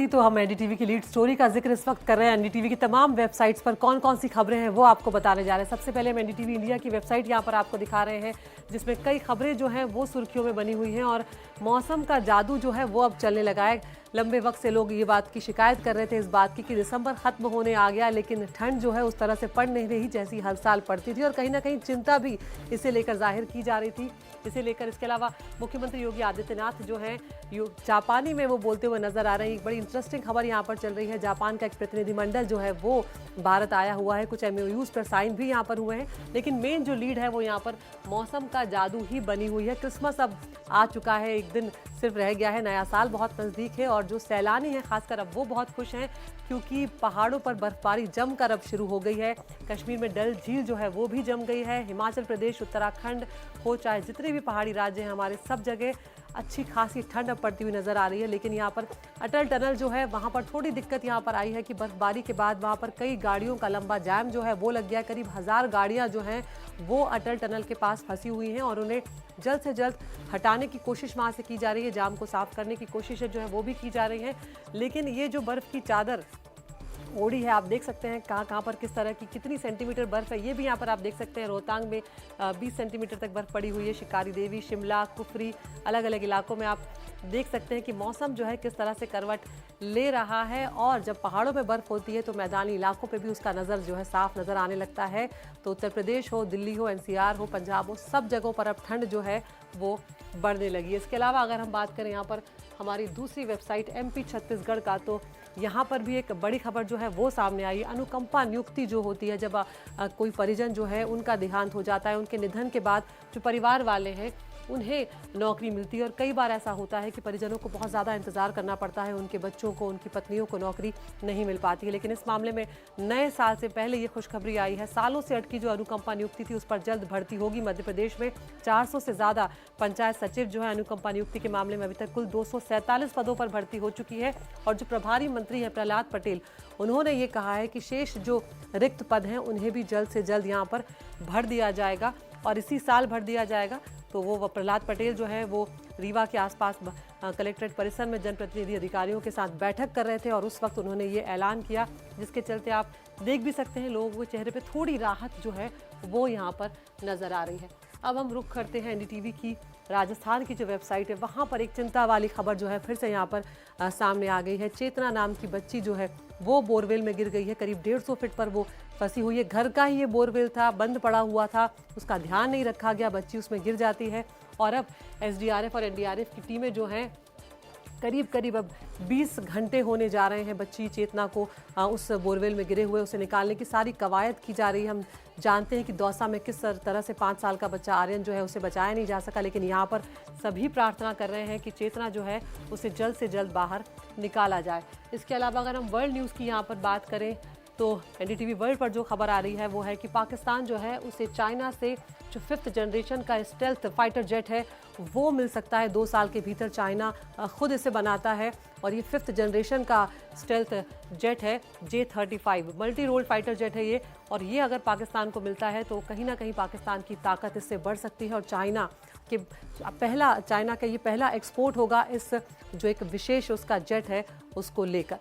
तो हम एनडीटीवी की लीड स्टोरी का जिक्र इस वक्त कर रहे हैं। एनडीटीवी की तमाम वेबसाइट्स पर कौन कौन सी खबरें हैं वो आपको बताने जा रहे हैं। सबसे पहले हम एनडीटीवी इंडिया की वेबसाइट यहाँ पर आपको दिखा रहे हैं, जिसमें कई खबरें जो हैं वो सुर्खियों में बनी हुई हैं और मौसम का जादू जो है वो अब चलने लगा है। लंबे वक्त से लोग ये बात की शिकायत कर रहे थे इस बात की कि दिसंबर खत्म होने आ गया, लेकिन ठंड जो है उस तरह से पड़ नहीं रही जैसी हर साल पड़ती थी और कहीं ना कहीं चिंता भी इसे लेकर जाहिर की जा रही थी। इसे लेकर इसके अलावा मुख्यमंत्री योगी आदित्यनाथ जो हैं जापानी में वो बोलते हुए नजर आ रहे हैं। एक बड़ी इंटरेस्टिंग खबर यहाँ पर चल रही है। जापान का एक प्रतिनिधिमंडल जो है वो भारत आया हुआ है, कुछ एमओयूज पर साइन भी यहाँ पर हुए हैं, लेकिन मेन जो लीड है वो यहाँ पर मौसम का जादू ही बनी हुई है। क्रिसमस अब आ चुका है, एक दिन सिर्फ रह गया है, नया साल बहुत नज़दीक है और जो सैलानी हैं खासकर अब वो बहुत खुश हैं क्योंकि पहाड़ों पर बर्फबारी जमकर अब शुरू हो गई है। कश्मीर में डल झील जो है वो भी जम गई है। हिमाचल प्रदेश, उत्तराखंड हो चाहे जितने भी पहाड़ी राज्य हैं हमारे, सब जगह अच्छी खासी ठंड अब पड़ती हुई नजर आ रही है। लेकिन यहाँ पर अटल टनल जो है वहाँ पर थोड़ी दिक्कत यहाँ पर आई है कि बर्फबारी के बाद वहाँ पर कई गाड़ियों का लंबा जाम जो है वो लग गया। करीब 1000 गाड़ियाँ जो हैं वो अटल टनल के पास फंसी हुई हैं और उन्हें जल्द से जल्द हटाने की कोशिश वहाँ से की जा रही है। जाम को साफ करने की कोशिशें जो है वो भी की जा रही हैं। लेकिन ये जो बर्फ़ की चादर ओढ़ी है, आप देख सकते हैं कहाँ कहाँ पर किस तरह की कितनी सेंटीमीटर बर्फ़ है। ये भी यहाँ पर आप देख सकते हैं रोहतांग में 20 सेंटीमीटर तक बर्फ़ पड़ी हुई है। शिकारी देवी, शिमला, कुफरी, अलग अलग इलाकों में आप देख सकते हैं कि मौसम जो है किस तरह से करवट ले रहा है। और जब पहाड़ों में बर्फ़ होती है तो मैदानी इलाकों पे भी उसका नज़र जो है साफ नज़र आने लगता है। तो उत्तर प्रदेश हो, दिल्ली हो, एनसीआर हो, पंजाब हो, सब जगहों पर अब ठंड जो है वो बढ़ने लगी है। इसके अलावा अगर हम बात करें यहाँ पर हमारी दूसरी वेबसाइट एमपी छत्तीसगढ़ का, तो यहाँ पर भी एक बड़ी खबर जो है वो सामने आई है। अनुकंपा नियुक्ति जो होती है, जब कोई परिजन जो है उनका देहांत हो जाता है, उनके निधन के बाद जो परिवार वाले हैं उन्हें नौकरी मिलती है और कई बार ऐसा होता है कि परिजनों को बहुत ज़्यादा इंतज़ार करना पड़ता है, उनके बच्चों को, उनकी पत्नियों को नौकरी नहीं मिल पाती है। लेकिन इस मामले में नए साल से पहले ये खुशखबरी आई है। सालों से अटकी जो अनुकंपा नियुक्ति थी उस पर जल्द भर्ती होगी। मध्य प्रदेश में 400 से ज़्यादा पंचायत सचिव जो है अनुकंपा नियुक्ति के मामले में अभी तक कुल 247 पदों पर भर्ती हो चुकी है। और जो प्रभारी मंत्री है प्रहलाद पटेल, उन्होंने ये कहा है कि शेष जो रिक्त पद हैं उन्हें भी जल्द से जल्द यहाँ पर भर दिया जाएगा और इसी साल भर दिया जाएगा। तो वो प्रहलाद पटेल जो है वो रीवा के आसपास कलेक्ट्रेट परिसर में जनप्रतिनिधि अधिकारियों के साथ बैठक कर रहे थे और उस वक्त उन्होंने ये ऐलान किया, जिसके चलते आप देख भी सकते हैं लोगों के चेहरे पे थोड़ी राहत जो है वो यहाँ पर नज़र आ रही है। अब हम रुख करते हैं एनडीटीवी की राजस्थान की जो वेबसाइट है, वहाँ पर एक चिंता वाली खबर जो है फिर से यहाँ पर सामने आ गई है। चेतना नाम की बच्ची जो है वो बोरवेल में गिर गई है। करीब 150 फीट पर वो फंसी हुई है। घर का ही ये बोरवेल था, बंद पड़ा हुआ था, उसका ध्यान नहीं रखा गया, बच्ची उसमें गिर जाती है और अब एसडीआरएफ और एनडीआरएफ की टीमें जो हैं करीब अब 20 घंटे होने जा रहे हैं बच्ची चेतना को उस बोरवेल में गिरे हुए उसे निकालने की सारी कवायद की जा रही है। हम जानते हैं कि दौसा में किस तरह से 5 साल का बच्चा आर्यन जो है उसे बचाया नहीं जा सका, लेकिन यहाँ पर सभी प्रार्थना कर रहे हैं कि चेतना जो है उसे जल्द से जल्द बाहर निकाला जाए। इसके अलावा अगर हम वर्ल्ड न्यूज़ की यहाँ पर बात करें तो एनडीटीवी वर्ल्ड पर जो खबर आ रही है वो है कि पाकिस्तान जो है उसे चाइना से जो 5th जनरेशन का स्टेल्थ फाइटर जेट है वो मिल सकता है 2 साल के भीतर। चाइना खुद इसे बनाता है और ये 5th जनरेशन का स्टेल्थ जेट है J-35 multi role fighter jet है ये। और ये अगर पाकिस्तान को मिलता है तो कहीं ना कहीं पाकिस्तान की ताकत इससे बढ़ सकती है और चाइना का ये पहला एक्सपोर्ट होगा इस जो एक विशेष उसका जेट है उसको लेकर।